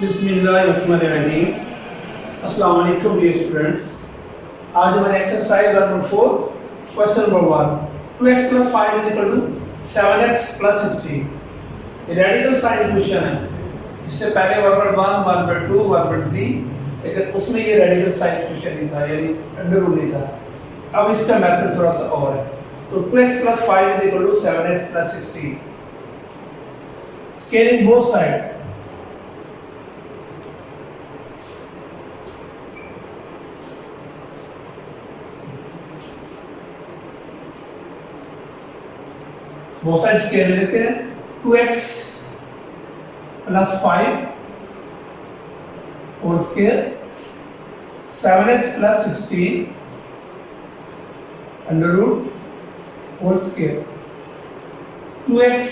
बिस्मिल्लाहिर्रहमानिर्रहीम। अस्सलाम वालेकुम डियर स्टूडेंट्स। आज हमारे exercise number 4 question number 1 2x + 5 = 7x + 16। ये रेडिकल साइन इक्वेशन है। इससे पहले 1/1 1/2 1/3, लेकिन उसमें ये रेडिकल साइन इक्वेशन नहीं था, यानी अंडर रूट नहीं था। अब इसका मेथड थोड़ा सा और है। तो 2x + 5 = 7x + 16। Scaling both side, वो साइड स्केल लेते हैं। 2x + 5 whole square 7x + 16 under root whole square. 2x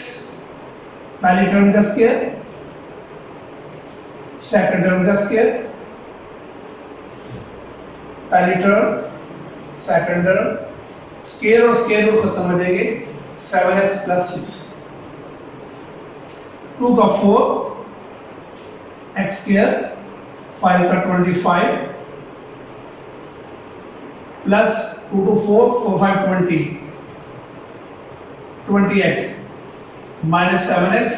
पहली टर्म का स्केयर, सेकंड टर्म का स्केयर, पहली टर्म सेकंड टर्म, स्केयर और स्केयर रूट खत्म हो जाएंगे। 7x + 6 2 का 4 x स्क्वायर 5 का 25 plus 2 to 4 4 5 20 20x minus 7x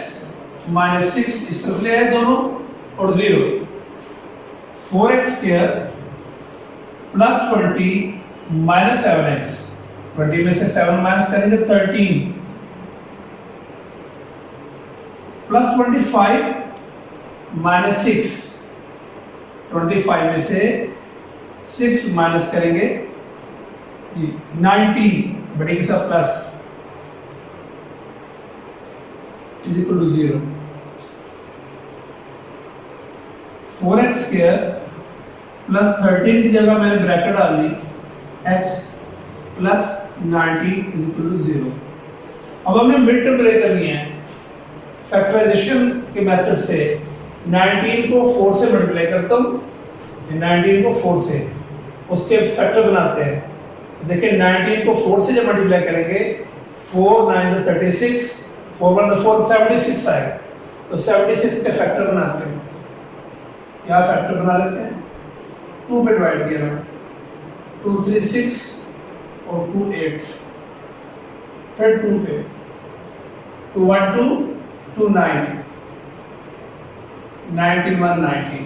minus 6 इस तरफ ले आए दोनों और 0 4x square plus 20 minus 7x 20 में से 7 माइनस करेंगे 13 प्लस 25 माइनस 6 25 में से 6 माइनस करेंगे 19 बड़ी के साथ plus is equal to 0। 4x square plus 13 की जगह मैंने ब्रैकेट डाल ली x plus 19 is equal to 0। अब हमने मिड टर्म ले करनी है। फैक्टराइजेशन के मेथड से 19 को 4 से मल्टीप्लाई करता हूँ, 19 को 4 से उसके फैक्टर बनाते हैं। देखिए 19 को 4 से जब मल्टीप्लाई करेंगे 4 9 36 4 1 4 76 आएगा। तो 76 के फैक्टर बनाते हैं। यहाँ फैक्टर बना लेते हैं। 2 पे डिवाइड किया मैंने 2 3 6 और 2 8, फिर 2 पे 2 1 2 2 9 19 1 19।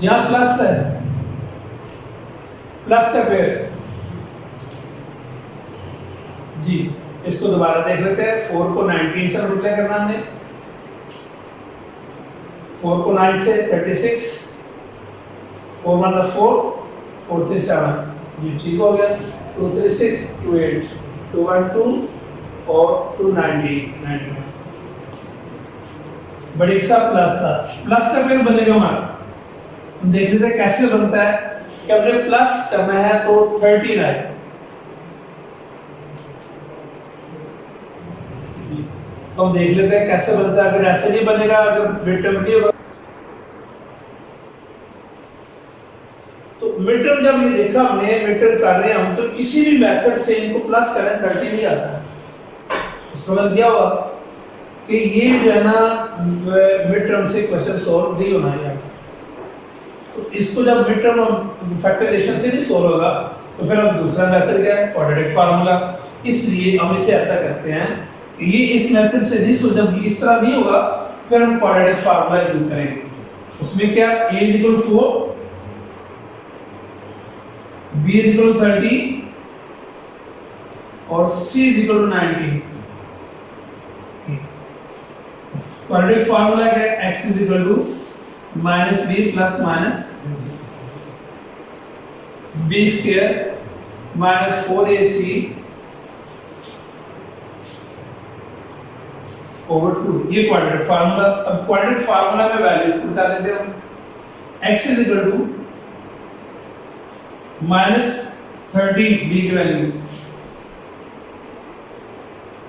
यहाँ प्लस है, प्लस का पेयर जी। इसको दोबारा देख लेते हैं। 4 को 19 से मल्टीप्लाई करना हमने, 4 को 9 से 36 4 1 4 4 3 7 जी ठीक हो गया। 2 3 6 2 8 2 1 2 और 2 90 91 बड़ी सा प्लस था। प्लस का पेयर बनेगा हमारा। हम देख लेते हैं कैसे बनता है कि हमने प्लस करना है तो 13 आए। तो हम देख लेते हैं कैसे बनता है। अगर ऐसे नहीं बनेगा, अगर मिड टर्म नहीं होगा तो मिड टर्म जब ये देखा हमने मिड टर्म कर रहे हैं हम, तो किसी भी मेथड से इनको प्लस करें 30 नहीं आता। इसका मतलब क्या हुआ कि ये जो है ना मिड टर्म से क्वेश्चन सॉल्व नहीं होना है। तो इसको जब मिड टर्म फैक्टराइजेशन से नहीं सॉल्व होगा तो फिर हम दूसरा मेथड क्या है, क्वाड्रेटिक फार्मूला। इसलिए हम इसे ऐसा करते हैं कि ये इस मेथड से नहीं सॉल्व, जब इस तरह नहीं होगा फिर हम क्वाड्रेटिक फार्मूला यूज करेंगे। उसमें क्या a = 4 b = 30 और c = 90। क्वाड्रेटिक फार्मूला क्या है, x = -b plus minus b square minus 4ac over 2। ये क्वाड्रेटिक फार्मूला। अब क्वाड्रेटिक फार्मूला में वैल्यू निकाल लेते हैं हम। x = -30 b की वैल्यू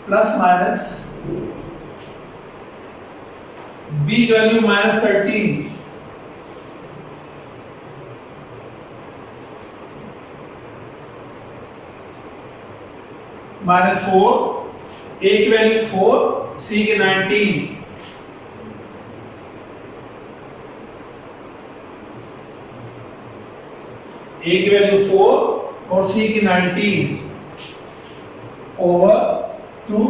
प्लस माइनस b की वैल्यू -13 -4 a की वैल्यू 4 c की 19 ए की वैल्यू 4 और सी की 19 ओवर 2,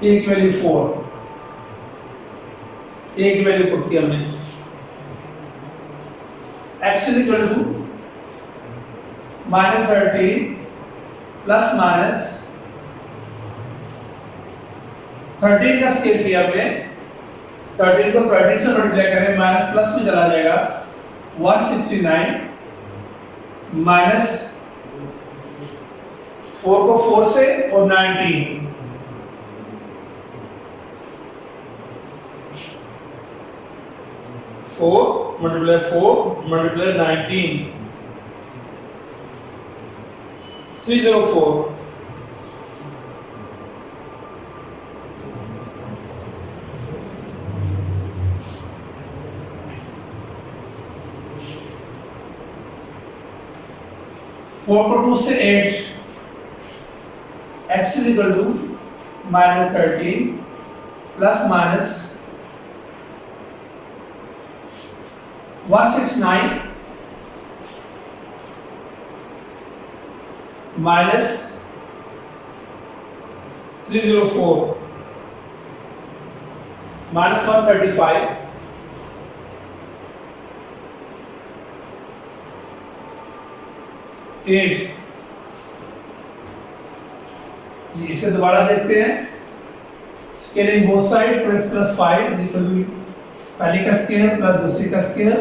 ए की वैल्यू 4, ए की वैल्यू पुट किया हमने। x is equal to -13 plus minus 13 का स्केल किया हमने, 13 को 13 से मल्टीप्लाई करें, माइनस प्लस में चला जाएगा, 169 माइनस 4 को 4 से और 19, 4 मल्टीप्लाई 4 मल्टीप्लाई 19, 304। फोर को 2 से 8, x is equal to -13 plus minus 169 minus 304 minus 135 8। इसे दोबारा देखते हैं। Scaling both side, 2x plus 5 is equal to पहली का स्केयर प्लस दूसरी का स्केयर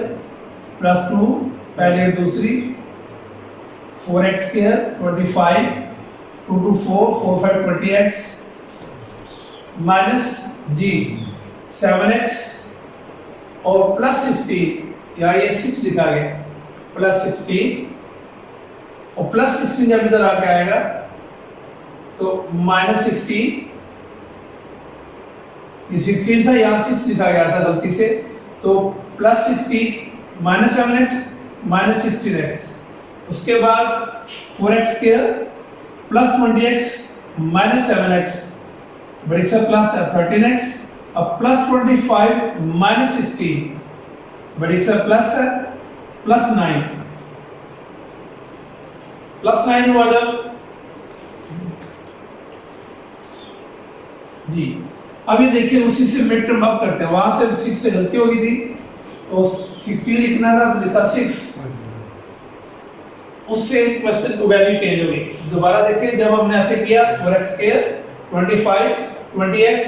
प्लस 2 पहली और दूसरी, 4x square 25, 2 to 4, 4 5 20x minus ji 7x और प्लस 16, या ये 6 लिखा गया, प्लस 16 और प्लस 16 जब इधर आके आएगा तो माइनस 16, ये 16 था, यहाँ 6 लिखा गया था गलती से, तो plus 16 minus 7x minus 16x, उसके बाद 4x square plus 20x minus 7x, बड़ी सा प्लस 13x, अब प्लस 25 माइनस 16, बड़ी सा प्लस है प्लस 9, प्लस 9 हुआ जब जी। अब ये देखिए उसी से मिड टर्म अप करते हैं, वहां से 6 से गलती हो गई थी तो 16 लिखना था तो लिखा 6, उससे क्वेश्चन की वैल्यू चेंज हो गई। दोबारा देखिए जब हमने ऐसे किया 4x स्क्वायर 25 20x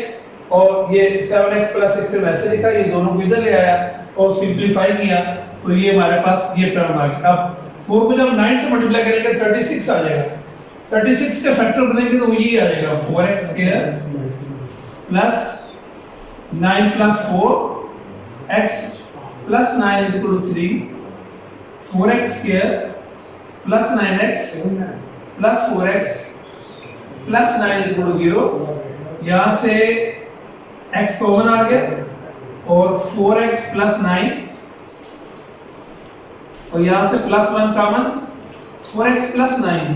और ये 7x प्लस 16 वैसे लिखा, ये दोनों को इधर ले आया और सिंपलीफाई किया तो ये हमारे पास ये टर्म आ गई। अब 4 को जब 9 से मल्टीप्लाई करेंगे 36 आ जाएगा, 36 के फैक्टर बनेंगे तो ये आ जाएगा 4x square plus 9 plus 4 x plus 9 is equal to 3, 4x square plus 9x plus 4x plus 9 is equal to 0। यहाँ से x कॉमन आ गया और 4x प्लस 9 और यहाँ से plus 1 common, 4x plus 9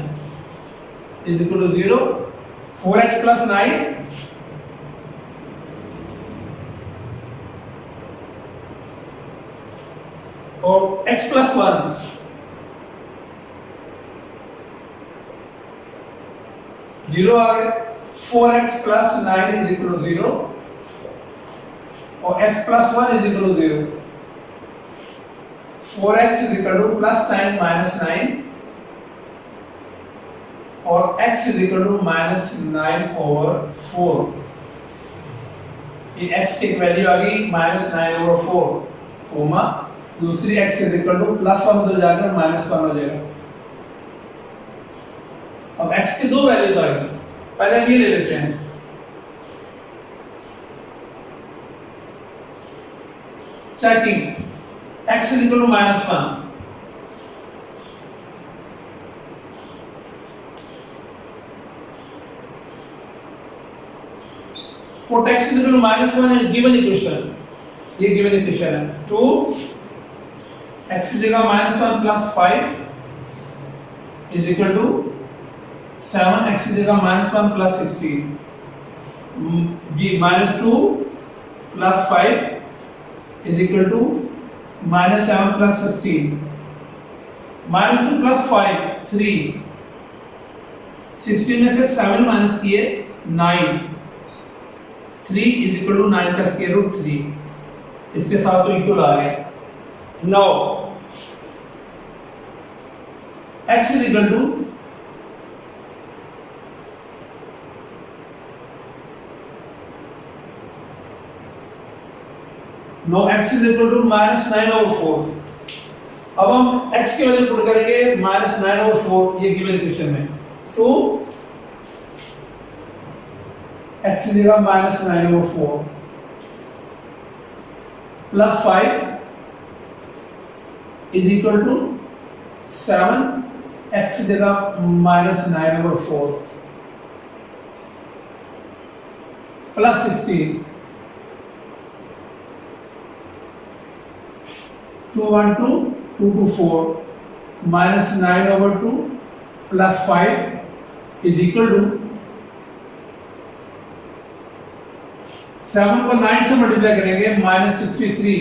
is equal to 0, 4x plus 9 और x plus 1 0 आ गया, 4x plus 9 is equal to 0 और x plus 1 is equal to 0, 4x is equal to plus 9 माइनस 9 और x is equal to minus 9 over 4। ये x की value आ गई minus 9 over 4, comma दूसरी x is equal to plus 1 उधर जाकर माइनस 1 हो जाएगा। अब x की दो वैल्यूज आ गई, पहले हम ये ले लेते हैं, checking x is equal to minus 1, put x is equal to minus 1 in given equation, ये given equation है, 2 x की जगह minus 1 plus 5 is equal to 7 x की जगह minus 1 plus 16, ji minus 2 plus 5 is equal to minus 7 plus 16, -2 + 5 3, 16 में से 7 minus किए 9, 3 = 9 का स्क्वायर रूट 3, इसके साथ तो इक्वल आ गया। Now x = no x -9/4। अब हम x की वैल्यू पुट करेंगे -9/4 ये गिवन इक्वेशन में, तो x देगा -9/4 + 5 = 7, x देगा -9/4 + 16, 2 1 2 2 2 4 -9/2 + 5 = 7 को 9 से मल्टीप्लाई करेंगे -63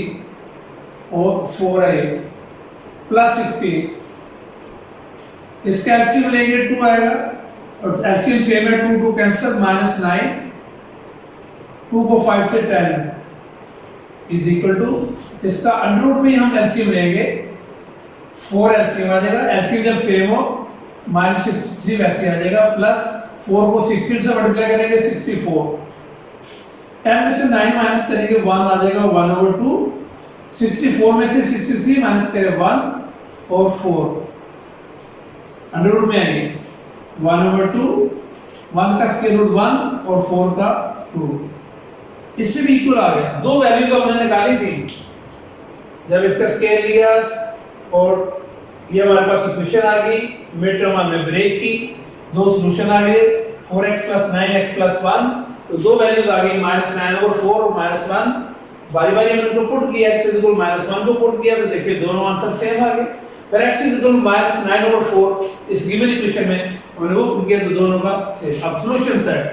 और 4 है + 16, इसका एलसीएम लेंगे 2 आएगा और एलसीएम सेम है 2 2 कैंसिल -9, 2 को 5 से 10 = इसका अंडर रूट में हम एलसीएम लेंगे 4 एलसीएम आ जाएगा, एलसीएम जब सेम हो -63 वैसे आ जाएगा प्लस 4 को 16 से मल्टीप्लाई करेंगे 64, 10 में से 9 माइनस करेंगे 1 आ जाएगा 1/2, 64 में से 63 माइनस करें 1 और 4 अंडर रूट में आएंगे 1/2, 1 का स्क्वायर रूट 1 और 4 का 2, इससे भी इक्वल आ गया। दो वैल्यू तो हमने निकाली थी जब इसका स्केल लिया और ये हमारे पास इक्वेशन आ गई, मिड टर्म हमने ब्रेक की, दो सॉल्यूशन आ गए 4x + 9x + 1, तो दो वैल्यूज आ गई -9/4 और -1, बारी बारी हमने इनको पुट किया, x = -1 को पुट किया तो देखिए दोनों आंसर सेम आ गए। फिर x = -9/4 इस गिवन इक्वेशन में हमने वो पुट किया तो दोनों का सेम। अब सॉल्यूशन सेट,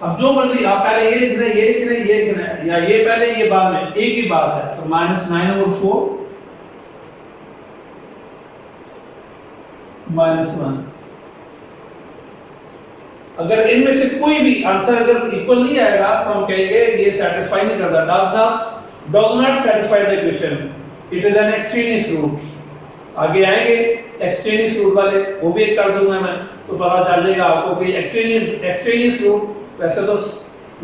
अब जो मर्जी आप पहले ये लिखना या ये पहले ये बाद में, एक ही बात है। तो -9/4 -1, अगर इनमें से कोई भी आंसर अगर इक्वल नहीं आएगा तो हम कहेंगे ये सेटिस्फाई नहीं करता, does not satisfy the equation, it is an extraneous root। आगे आएंगे एक्सट्रेनियस रूट वाले, वो भी एक कर दूंगा मैं, तो पता चल जाएगा आपको कि एक्सट्रेनियस रूट, वैसे तो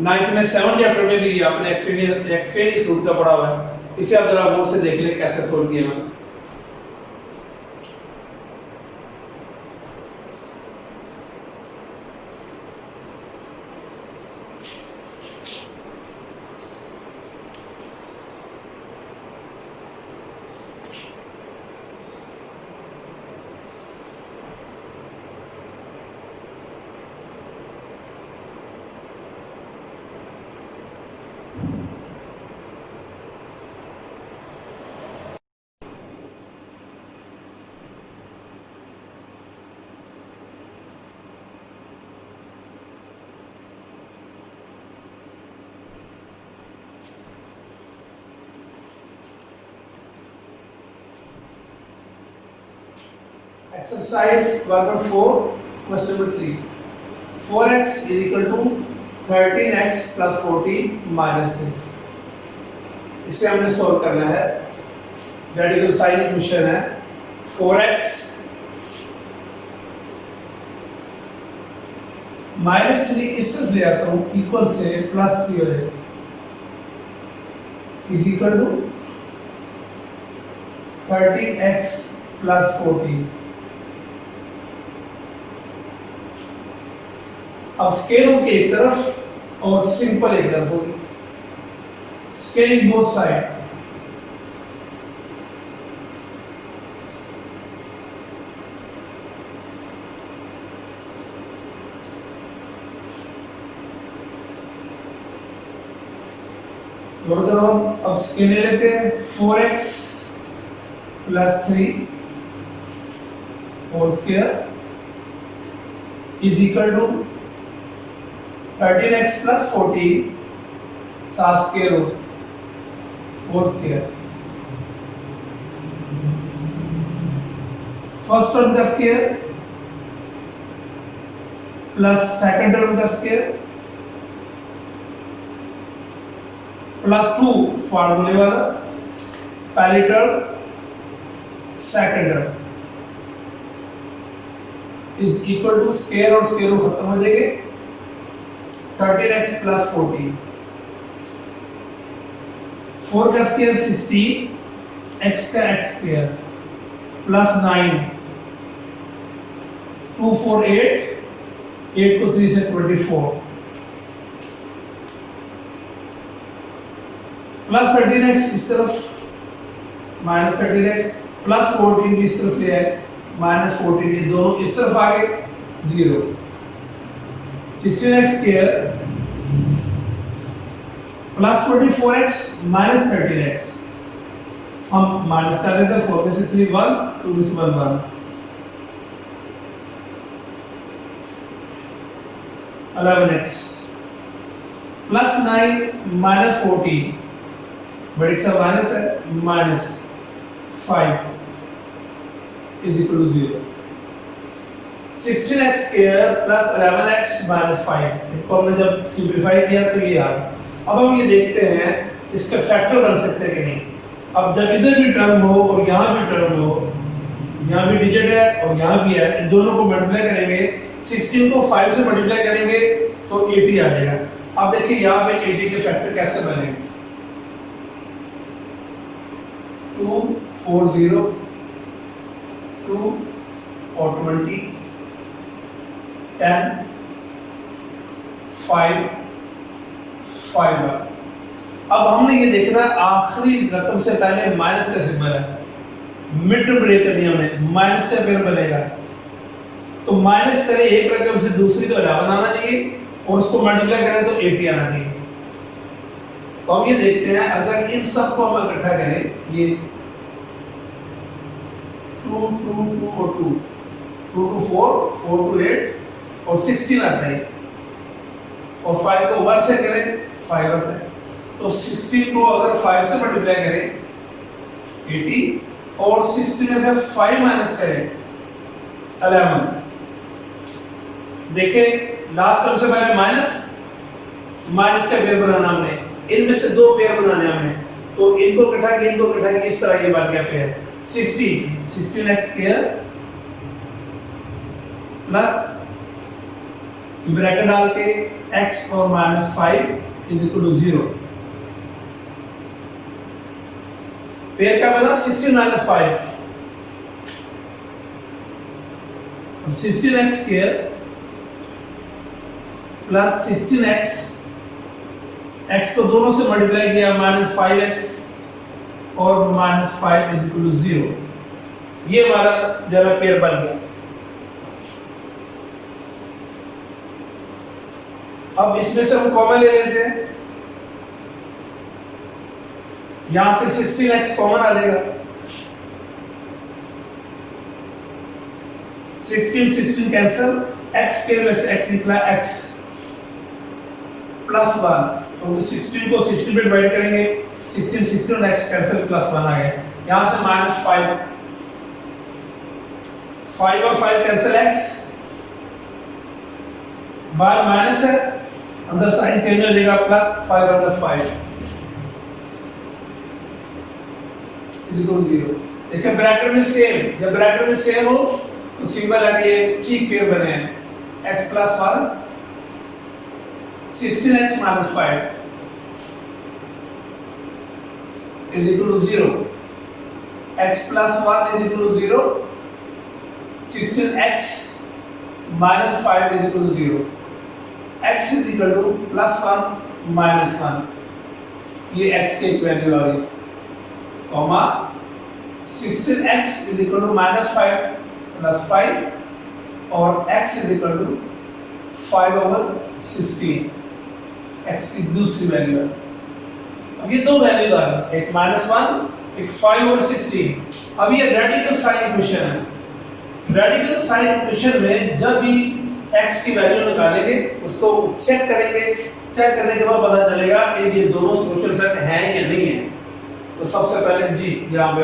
9th में 7 चैप्टर में भी आपने एक्सट्रेनियस रूट का पढ़ा हुआ है, इसे आप जरा गौर से देख ले कैसे सोल्व किया मैंने। Exercise 1/4 question number 3, 4x = 13x + 14 - 3। इसे हमने सॉल्व करना है। रेडिकल साइन इक्वेशन है 4x -3, इससे ले आता हूं इक्वल से +3 हो जाएगा = 13x + 14। अब स्केल रूट की एक तरफ और सिंपल एक तरफ होगी, स्केलिंग बोथ साइड। दोनों तरफ अब स्केल ले लेते हैं 4x + 3 होल स्क्वायर = 13x + 14 सात square root whole square, first term का स्क्वायर प्लस सेकंड टर्म का स्क्वायर प्लस 2 फार्मूले वाला, पहली term second term is equal to square और स्क्वायर खत्म हो जाएंगे 13x प्लस 14, 4 का स्क्वायर 16, x का x स्क्वायर प्लस 9, 2 4 8, 8 को 3 से 24 प्लस 13x इस तरफ माइनस 13x प्लस 14 भी इस तरफ ले आए माइनस 14, ये दोनों इस तरफ आ गए 0, 16x square plus 24x minus 13x, हम माइनस कर लेते हैं 4 में से 3 1, 2 में से 1 1, 11x प्लस 9 माइनस 14, बड़ी सा माइनस है minus 5 is equal to 0, 16x square plus 11x minus 5, इसको हमने जब सिंप्लीफाई किया तो ये आ गया। अब हम ये देखते हैं इसके फैक्टर बन सकते हैं कि नहीं। अब जब इधर भी टर्म हो और यहाँ भी टर्म हो, यहाँ भी डिजिट है और यहाँ भी है, इन दोनों को मल्टीप्लाई करेंगे, 16 को 5 से मल्टीप्लाई करेंगे तो 80 आ जाएगा। अब देखिए यहाँ पे 80 के फैक्टर कैसे बनेंगे, 2 4 0 2 और 20 10 5 5 1। अब हमने ये देखना आखिरी रकम से पहले माइनस का सिंबल है, मिड टर्म ब्रेकर नियम में माइनस का पेयर बनेगा, तो माइनस करें एक रकम से दूसरी तो 11 आना चाहिए और उसको मल्टीप्लाई करें तो 80 आना चाहिए। तो हम ये देखते हैं अगर इन सबको हम इकट्ठा करें, ये 2 2 2 और 2 2 2 4 4 2 8 और 16 आता है और 5 को 1 से करें 5 आता है, तो 16 को अगर 5 से मल्टीप्लाई करें 80 और 16 में से 5 माइनस करें 11। देखें लास्ट टर्म से पहले माइनस का पेयर बनाना हमने, इनमें से 2 पेयर बनाने हमने, तो इनको इकट्ठा किया इनको इकट्ठा किया, इस तरह ये बन गया pair 16x square plus bracket डाल के x और minus 5 is equal to 0। Pair का बना 16 minus 5, 16x square plus 16x, x को दोनों से मल्टीप्लाई किया माइनस 5x और माइनस 5 इज इक्वल टू 0। ये हमारा जरा पेयर बन गया। अब इसमें से हम कॉमन ले लेते हैं, यहां से 16x कॉमन आ जाएगा, 16 कैंसिल, x के में से x निकला x प्लस 1, तो 16 को 16 पे डिवाइड करेंगे, 16 और x कैंसिल प्लस 1 आ गया, यहां से माइनस 5 और 5 कैंसिल, x बाहर माइनस है, अंदर साइन चेंज हो जाएगा, प्लस 5 अंदर 5 इज इक्वल टू 0। देखिए ब्रैकेट में सेम, जब ब्रैकेट में सेम हो तो सिंबल है ये ठीक पेयर बने हैं, x plus 1 16x minus 5 is equal to 0, x plus 1 is equal to 0, 16x minus 5 is equal to 0, x is equal to plus 1 minus 1, ये x की एक वैल्यू आ गई, comma 16x is equal to minus 5 plus 5 और x is equal to 5 over 16, x की दूसरी value है। अब ये दो वैल्यू आ गई, एक -1 एक 5 ओवर 16। अब ये रेडिकल साइन इक्वेशन है, रेडिकल साइन इक्वेशन में जब भी x की वैल्यू निकालेंगे उसको चेक करेंगे, चेक करने के बाद पता चलेगा कि ये दोनों सोल्यूशन सेट हैं या नहीं है। तो सबसे पहले जी यहां पे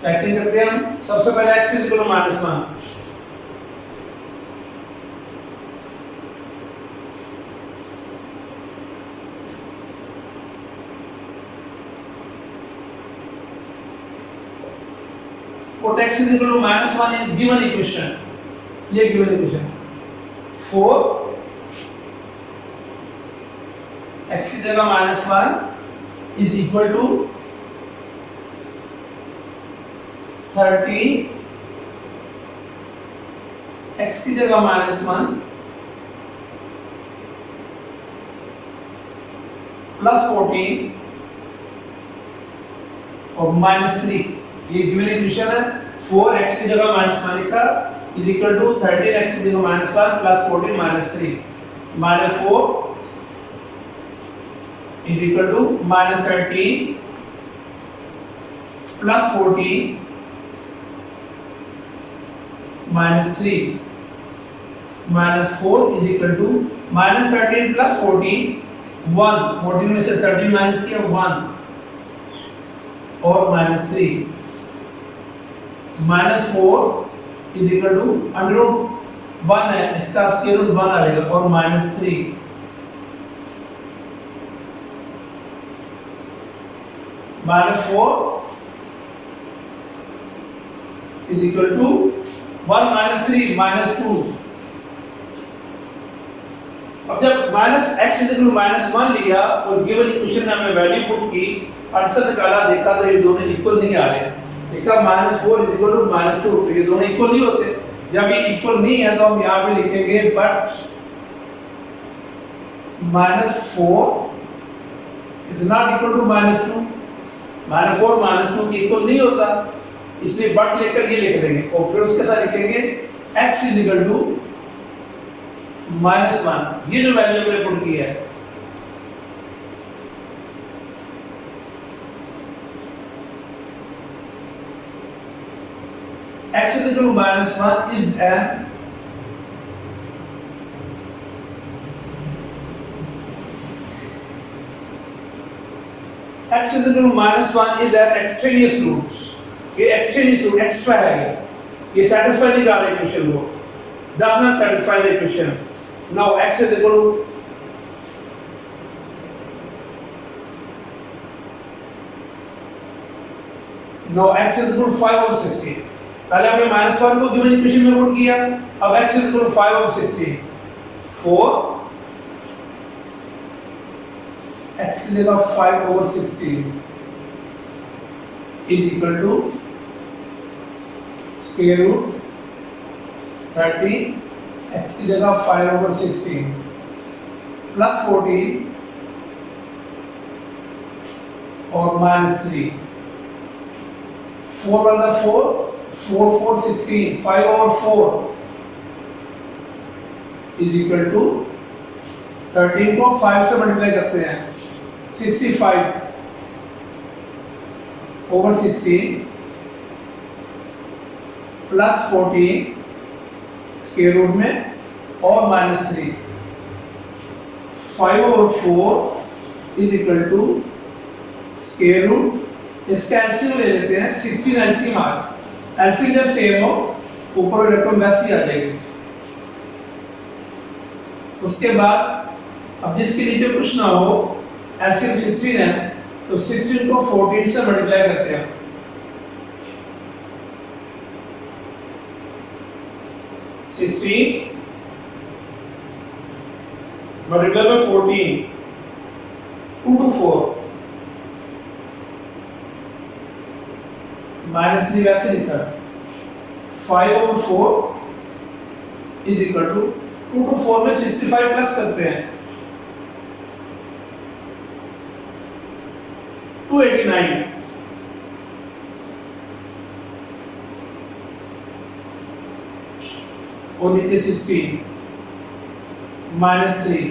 चेकिंग करते हैं हम। सबसे पहले x इज इक्वल टू -1, और x is equal to -1 is given equation, ये given equation 4 x की जगह -1 is equal to 13 x की जगह -1 प्लस 14 और -3, ये गिवन इक्वेशन है। 4x की जगह -1 लिखा इज इक्वल टू 13x की जगह -1 plus 14 -3, -4 is equal to -13 plus 14 -3, -4 is equal to -13 plus 14 1, 14 में से 13 माइनस किया 1 और -3, -4 इज इक्वल टू √1 है, इसका स्क्वायर रूट 1 आएगा और -3, -4 इज इक्वल टू 1 -3 -2। अब जब -x इज इक्वल टू -1 लिया और गिवन इक्वेशन में हमने वैल्यू पुट की, आंसर निकाला, देखा तो ये दोनों इक्वल नहीं आ रहे। देखा -4 इज इक्वल टू -2, तो ये दोनों इक्वल नहीं होते। जब ये इक्वल नहीं है तो हम यहाँ पे लिखेंगे but -4 is not equal to -2, -4 -2 की इक्वल नहीं होता, इसलिए बट लेकर ये लिख देंगे और फिर उसके साथ लिखेंगे x इज इक्वल टू -1, ये जो वैल्यू हमने पुट की है। x is equal to -1 is an x is equal to -1 is an extraneous root। ये extraneous root एक्स्ट्रा है, ये satisfy नहीं कर रहा इक्वेशन को, does not satisfy the equation। now x is equal to now x is equal to 5/16। पहले हमने -1 को गिवन इक्वेशन में पुट किया, अब x is equal to 5/16, 4 x की जगह 5/16 is equal to square root 30, x की जगह 5/16 प्लस 14 और -3, 4 1 4, 4 4 16, 5/4 is equal to 13 को 5 से मल्टीप्लाई करते हैं, 65/16 प्लस 14 स्क्वायर रूट में और -3, 5/4 is equal to square root, इसका एलसीएम ले लेते हैं, 16 एलसीएम आ, एलसीएम जब सेम हो ऊपर रकम वैसी आ जाएगी। उसके बाद अब जिसके नीचे कुछ ना हो, एलसीएम 16 है तो 16 को 14 से मल्टीप्लाई करते हैं, 16 मल्टीप्लाई बाय 14, 2 to 4 -3 वैसे लिखा, 5/4 इज इक्वल टू 2 to 4 में 65 प्लस करते हैं 289, और नीचे 16 -3,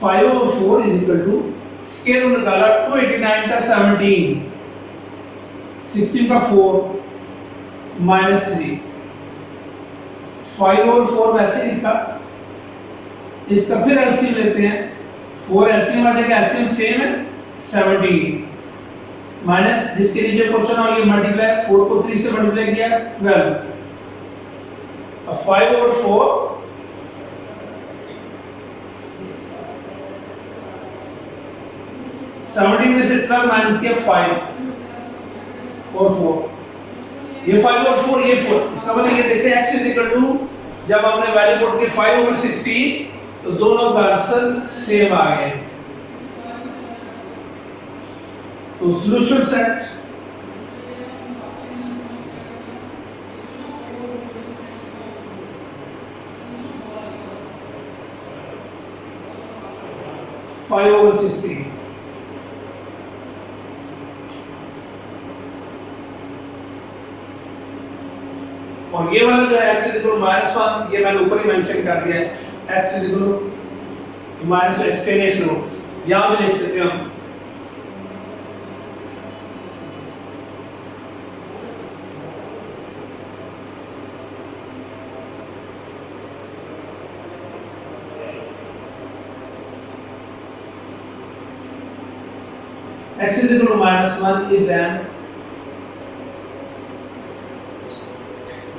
5/4 is equal to square root निकाला, 289 का 17, 16 का 4 -3, 5/4 वैसे लिखा, इसका फिर एलसीएम लेते हैं। 4 एलसीएम आ जाएगा, एलसीएम सेम है 17 माइनस जिसके नीचे क्वेश्चन और ये मल्टीप्लाई 4 को 3 से मल्टीप्लाई किया 12। अब 5/4 17 में से 12 माइनस किया 5 और 4, ये 5 और 4 ये 4, इसका मतलब ये देखते हैं x इज इक्वल टू जब हमने वैल्यू पुट की 5/16 तो दोनों का आंसर सेम आ गए। तो सॉल्यूशन सेट फाइव ओवर 16 और ये वाला जो है x इज इक्वल -1, ये मैंने ऊपर ही मेंशन कर दिया है, x इज इक्वल माइनस एक्सटेंस रूट, यहां भी लिख सकते हैं हम। x is equal to -1 is an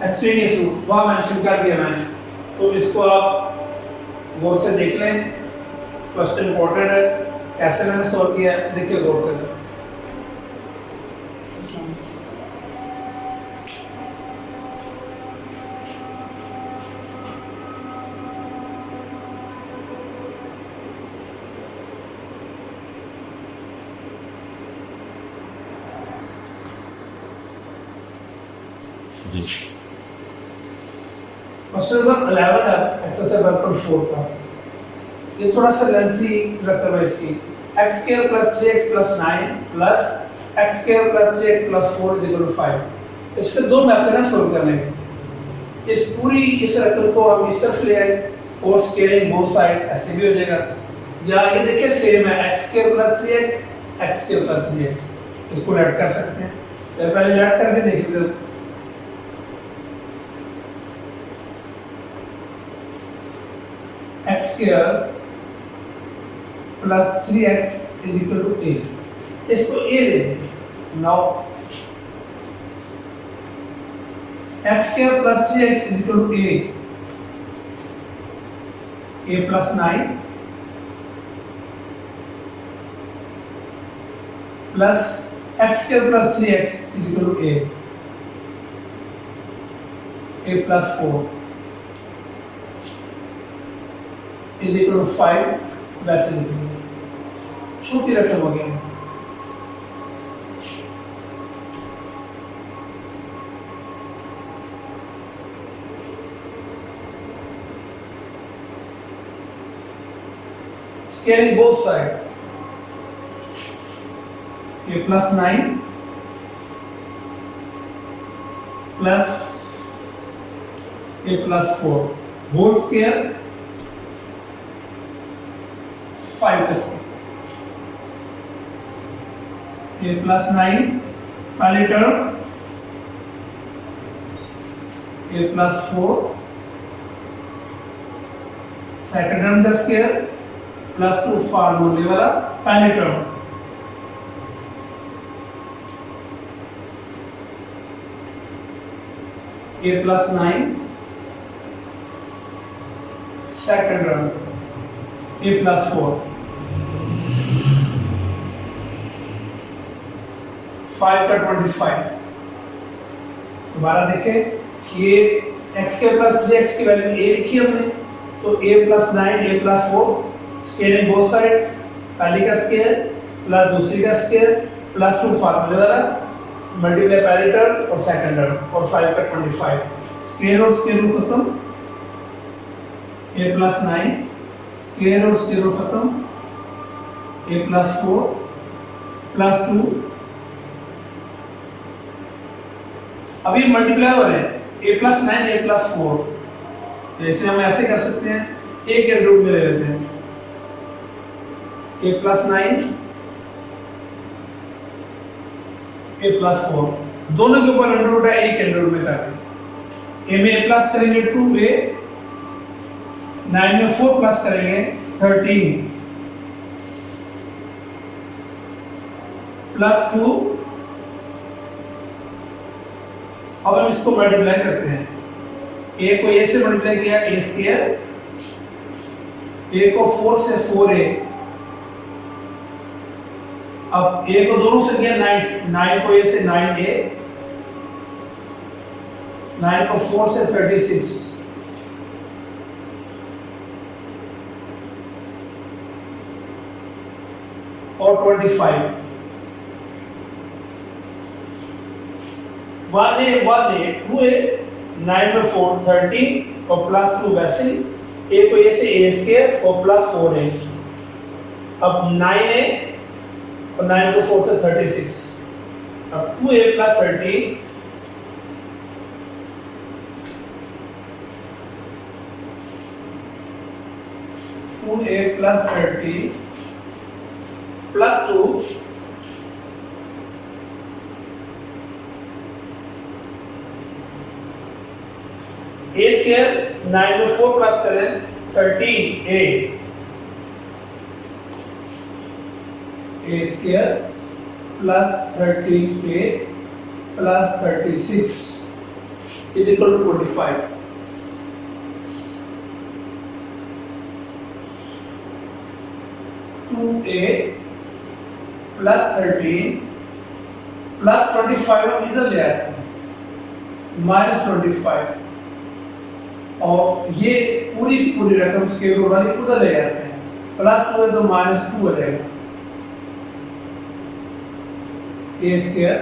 एक्सटेंस रूट, वहां मेंशन कर दिया मैंने, तो इसको आप गौर से देख लें। क्वेश्चन इंपॉर्टेंट है, कैसे मैंने सॉल्व किया देखिए गौर से। क्वेश्चन नंबर 11 है एक्सरसाइज वर्क पर 4 का, ये थोड़ा सा लेंथी रकम है इसकी। x square plus 3x plus 9 plus x square plus 3x plus 4 is equal to 5। इसके दो मेथड हैं सॉल्व करने के। इस पूरी इस रकम को हम इस तरफ ले आए और स्केलिंग बोथ साइड ऐसे भी हो जाएगा, या ये देखिए सेम है x square plus 3x x square plus 3x, इसको ऐड कर सकते हैं। तो पहले ऐड करके देख लीजिए। x square plus 3x is equal to 8, इसको a ले लेंगे। Now x square plus 3x is equal to a plus 9 plus x square plus 3x is equal to a plus 4 is equal to 5 वैसे लिखेंगे। छोटी रकम हो गया। Scaling both sides, a plus 9 plus a plus 4 whole square 5 का square, a plus 9 पहली term, a plus 4 second term का square plus 2 फार्मूले वाला पहली term, a plus 9 second term a plus 4 5 का 25। दोबारा देखें, ये x के प्लस 3x की वैल्यू a लिखी हमने, तो a plus 9 a plus 4 scaling both side, पहली का स्केल प्लस दूसरी का स्केल प्लस 2 फार्मूले वाला मल्टीप्लाई पहली टर्म और सेकंड टर्म और 5 का 25। स्केल और स्केल रूट खत्म, a plus 9 स्केल और स्केल रूट खत्म, a plus 4 प्लस 2, अभी मल्टीप्लाई हो रहे हैं a plus 9 a plus 4, जैसे हम ऐसे कर सकते हैं, a के रूट में ले लेते हैं a plus 9 a plus 4, दोनों के ऊपर अंडर रूट है, एक अंडर रूट में करते हैं ए में a प्लस करेंगे 2a, 9 में 4 प्लस करेंगे 13 प्लस 2। अब हम इसको मल्टीप्लाई करते हैं, a को a से मल्टीप्लाई किया a स्क्वायर, a को 4 से 4a, अब a को दोनों से किया 9 को a से 9a, 9 को 4 से 36 और 25, 1a 2a, 9 में 4 30 और प्लस 2 वैसे a को a से a स्क्वायर और प्लस 4a, अब 9a और 9 को 4 से 36, अब 2a plus 30 2a plus 30 plus 2 a square, 9 में 4 प्लस करें 13a, a square plus 13a plus 36 is equal to 25। a plus 13 plus 25 हम इधर ले आते हैं -25, और ये पूरी पूरी रकम स्क्वायर रूट वाली उधर ले जाते हैं, प्लस 2 है तो -2 हो जाएगा, a square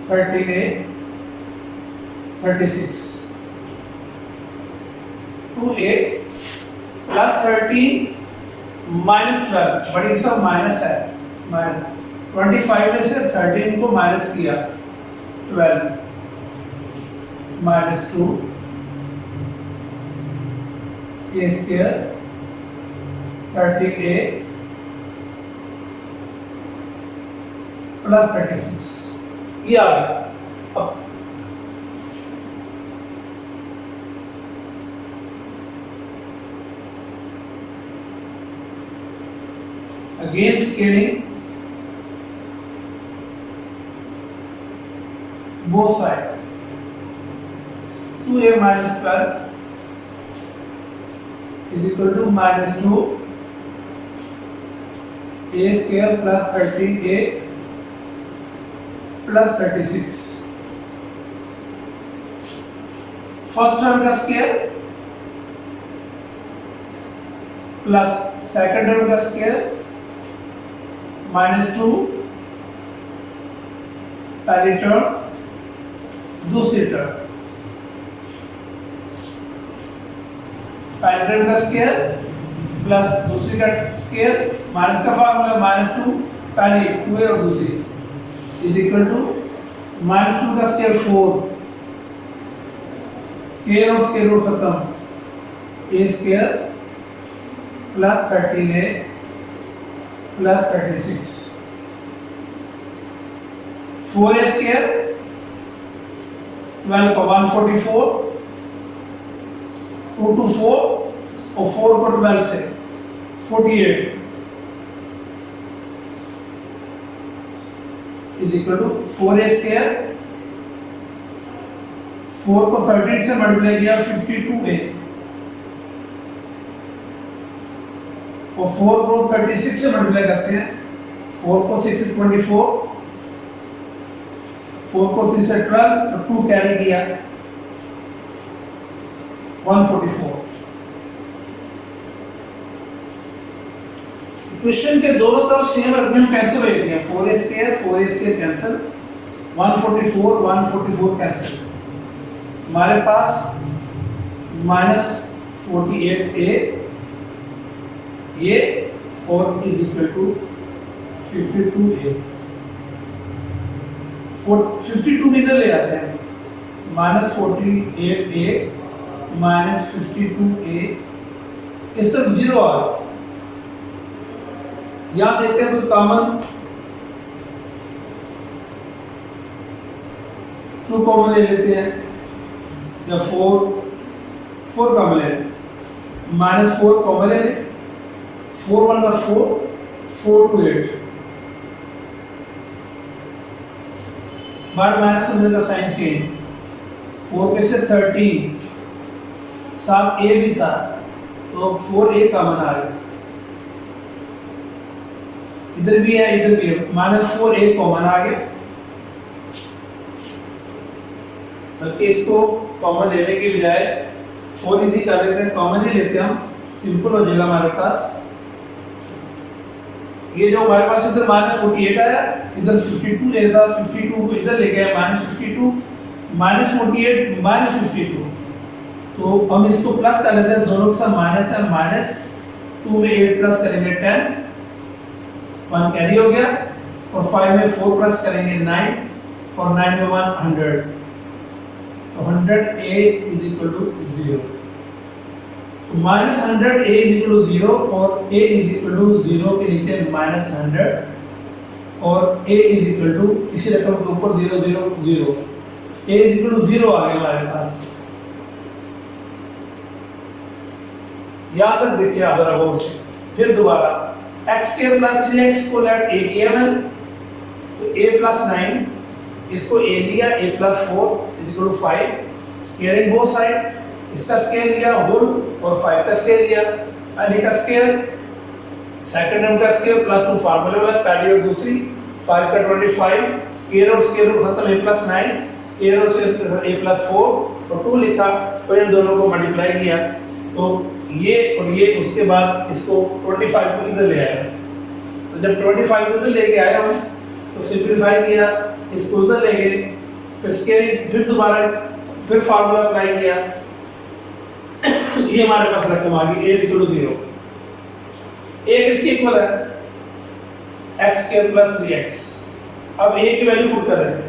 13a 36, 2a plus 30 -12, बड़ी सब माइनस है, -25 में से 13 को माइनस किया 12 -2 a स्क्वायर 30a प्लस 36, ये आ गया। अब again scaling both sides, 2a minus 12 is equal to -2 a square plus 13a plus 36, first term का स्क्वायर प्लस सेकंड टर्म का स्क्वायर -2 पहली टर्म, दूसरी टर्म, पहली टर्म का स्क्वायर प्लस दूसरी का स्क्वायर, माइनस का फार्मूला -2 पहली 2a और दूसरी इज इक्वल टू -2 का स्क्वायर 4, स्क्वायर और स्क्वायर रूट खत्म, a square plus 13a plus 36, 4a square 12 को 144, 2 to 4 और 4 को 12 से 48 is equal to 4a square, 4 को 13 से मल्टीप्लाई किया 52a और 4 को 36 से मल्टीप्लाई करते हैं, 4 को 6 से 24, 4 को 3 से 12 और 2 कैरी किया 144। इक्वेशन के दोनों तरफ सेम रकम कैंसिल हो जाती है, 4a स्क्वायर कैंसिल, 144 कैंसिल, हमारे पास -48a ये और इज इक्वल टू 52a, 52 भी इधर ले आते हैं, -48a -52a, इस तरफ 0 आ रहा है। यहां देखते हैं कोई कॉमन, 2 कॉमन ले लेते हैं, या 4 कॉमन ले लें, -4 कॉमन ले लें, 4 1 का 4, 4 to 8 बार माइनस होने का साइन चेंज, 4 के से 13 साथ ए भी था तो 4a कॉमन आ गया, इधर भी है इधर भी है, -4a कॉमन आ गया। बल्कि इसको कॉमन लेने के बजाय और इजी कर लेते हैं, कॉमन ही लेते हैं हम, सिंपल हो जाएगा हमारे पास। ये जो हमारे पास इधर -48 आया, इधर 52 ले था, 52 को इधर ले गए -52 -48 -52, तो हम इसको प्लस कर लेते हैं, दोनों के साथ माइनस है, -2 में 8 प्लस करेंगे 10, 1 कैरी हो गया, और 5 में 4 प्लस करेंगे 9, और 9 में 1 100, तो 100a इज इक्वल टू 0, तो -100a इज इक्वल टू 0 और a इज इक्वल टू 0 के नीचे -100 और a इज इक्वल टू इसी रकम के ऊपर 0 0 0, a इज इक्वल टू 0 आ गया हमारे पास। यहां तक देखिए आप जरा गौर से, फिर दोबारा x² + 3x को लेट a किया मैंने, तो a + 9 इसको a लिया, a + 4 is equal to 5, squaring both side, इसका स्क्वायर लिया होल और 5 का स्क्वायर लिया, यानी का स्क्वायर सेकंड टर्म का स्क्वायर +2 फार्मूला में पहली और दूसरी, 5 का 25, स्क्वायर और स्क्वायर रूट खत्म, a + 9 स्क्वायर और स्क्वायर a + 4 और 2 लिखा, और इन दोनों को मल्टीप्लाई किया, तो ये और ये, उसके बाद इसको 25 को इधर ले आए, तो जब 25 को इधर लेके आए हम तो सिंपलीफाई किया, इसको उधर ले गए, फिर स्क्वायर, फिर दोबारा फिर फार्मूला अप्लाई किया, ये हमारे पास रकम आ गई a = 0। a किसके इक्वल है, x² + 3x। अब a की वैल्यू पुट कर रहे हैं,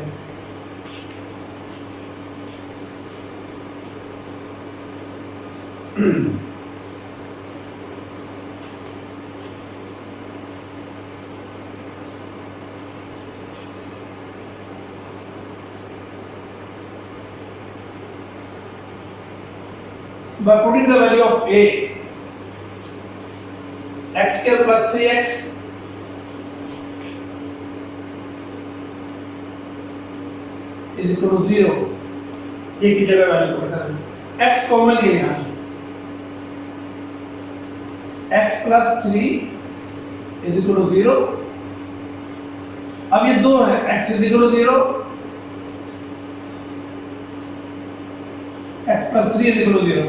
by putting the value of a, x² + 3x is equal to 0, a की जगह वैल्यू पुट करें, x कॉमन लिए यहाँ, x + 3 is equal to 0, अब ये 2 है, x is equal to 0, x + 3 is equal to 0,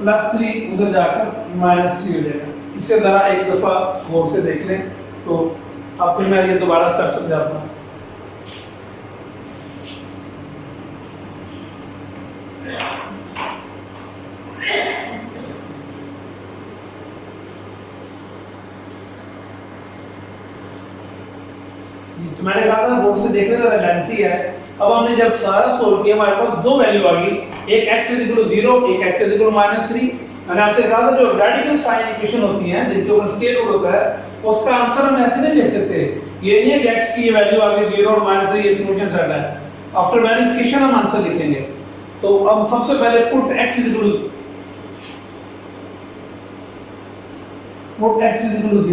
+3 उधर जाकर -3 हो जाएगा। इसे जरा एक दफा गौर से देख लें, तो आपको मैं ये दोबारा स्टेप समझाता हूँ। तो मैंने कहा था बोर्ड से देखने का लेंथी है। अब हमने जब सारा सोल्व किया, हमारे पास दो वैल्यू आ गई, एक x = 0, एक x = -3। मैंने आपसे कहा था जो रेडिकल साइन इक्वेशन होती हैं जिनके ऊपर स्केल रूट होता है, उसका आंसर हम ऐसे नहीं लिख सकते। ये नहीं है कि x की ये वैल्यू आ गई 0 और -3, ये सॉल्यूशन सेट है। आफ्टर वेरिफिकेशन हम आंसर लिखेंगे। तो हम सबसे पहले put x =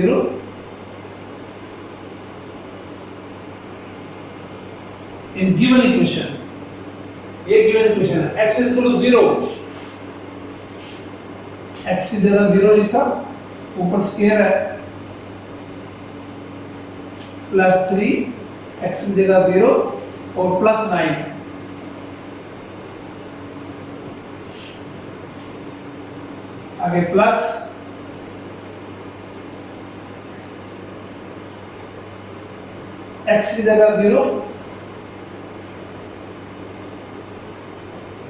0 in given equation, ये given equation है, x = 0, x की जगह 0 लिखा, ऊपर स्क्वायर है, +3, x की जगह 0 और +9, आगे प्लस, x की जगह 0,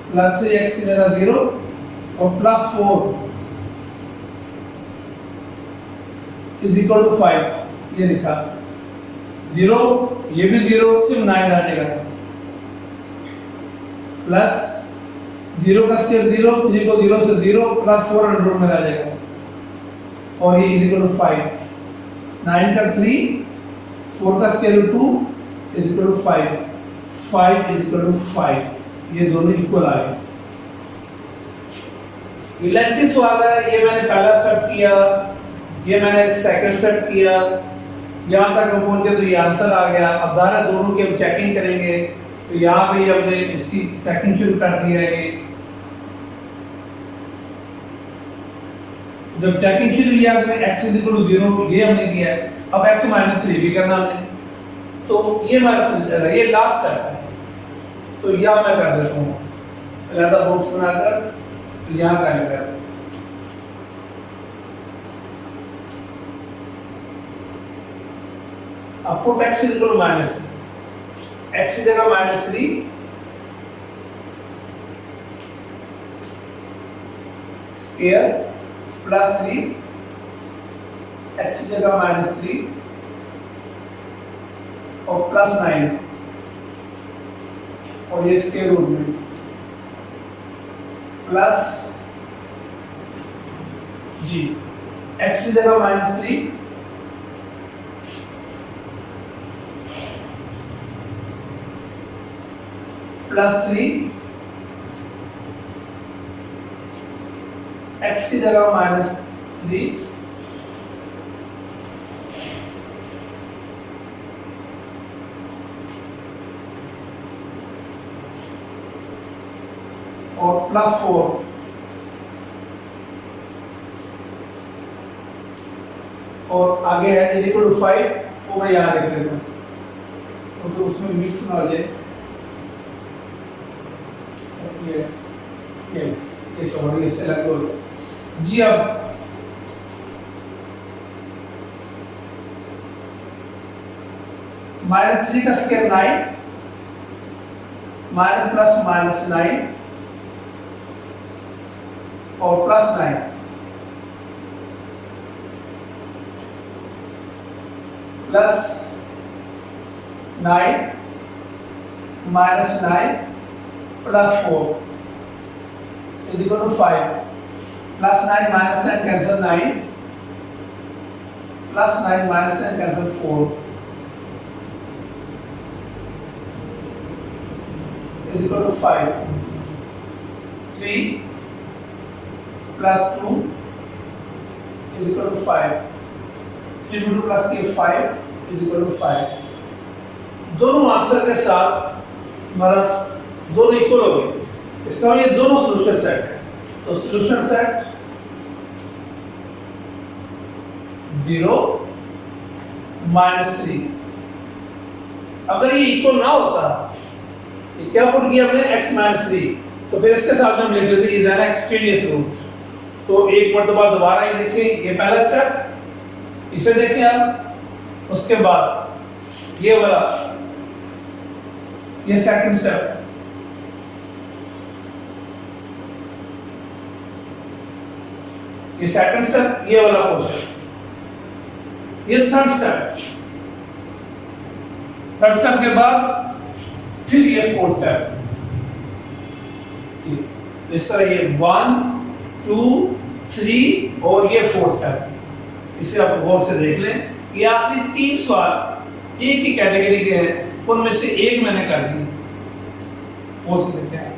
+3 x की जगह 0 और +4 इज इक्वल टू 5, ये लिखा 0, ये भी 0, सिर्फ 9 आ जाएगा, प्लस 0 का स्क्वायर 0, 3 को 0 से 0 +4 अंडर में आ जाएगा, और ये इज इक्वल टू 5। 9 का 3, 4 का square root 2 is equal to 5, 5 is equal to 5, ये दोनों इक्वल आ गए। ये लेंथी सवाल है, ये मैंने पहला स्टेप किया, ये मैंने सेकंड स्टेप किया, यहाँ तक हम पहुंचे तो ये आंसर आ गया। अब ज़ाहिर है दोनों की हम चेकिंग करेंगे, तो यहाँ पे हमने इसकी चेकिंग शुरू कर दी है। जब चेकिंग शुरू किया तो x इज इक्वल टू 0 ये हमने किया है। अब x माइनस 3 भी करना हमने, तो ये हमारा प्रोसीजर है, ये लास्ट स्टेप है। तो यहाँ मैं कर देता हूँ अलग बॉक्स बनाकर, तो यहाँ का लगा अब put x is equal to minus, x की जगह -3, स्क्वायर प्लस 3, x की जगह -3 और प्लस 9 और ये स्क्वायर रूट में प्लस g, x की जगह -3 प्लस 3, x की जगह -3 और प्लस 4 और आगे है इज इक्वल टू 5, वो मैं यहाँ लिख लेता हूँ क्योंकि उसमें मिक्स ना हो जाए। ये थोड़ी इससे अलग हो जी। अब -3 का स्क्वायर 9, माइनस प्लस -9 और plus 9 plus 9 -9 plus 4 is equal to 5, plus 9 minus 9 cancel 9, plus 9 minus 9 cancel 4 is equal to 5, 3 plus 2 is equal to 5, 3 to 2 plus k 5 is equal to 5। दोनों आंसर के साथ हमारा दोनों इक्वल हो गए, इसका ये दोनों सोल्यूशन सेट है। तो सोल्यूशन सेट 0 -3, अगर ये इक्वल ना होता, ये क्या पुट किया हमने x -3, तो फिर इसके साथ हम लिख लेते इज एन एक्सट्रेनियस रूट। तो एक मरतबा दोबारा ये देखें, ये पहला स्टेप, इसे देखें आप, उसके बाद ये वाला, ये सेकंड स्टेप, ये सेकंड स्टेप, ये वाला पोर्शन, ये थर्ड स्टेप, थर्ड स्टेप के बाद फिर ये फोर्थ स्टेप। इस तरह ये 1 2 3 और ये फोर्थ स्टेप। इसे आप गौर से देख लें, ये आखिरी 3 सवाल एक ही कैटेगरी के हैं, उनमें से एक मैंने कर दिया, और से देखें।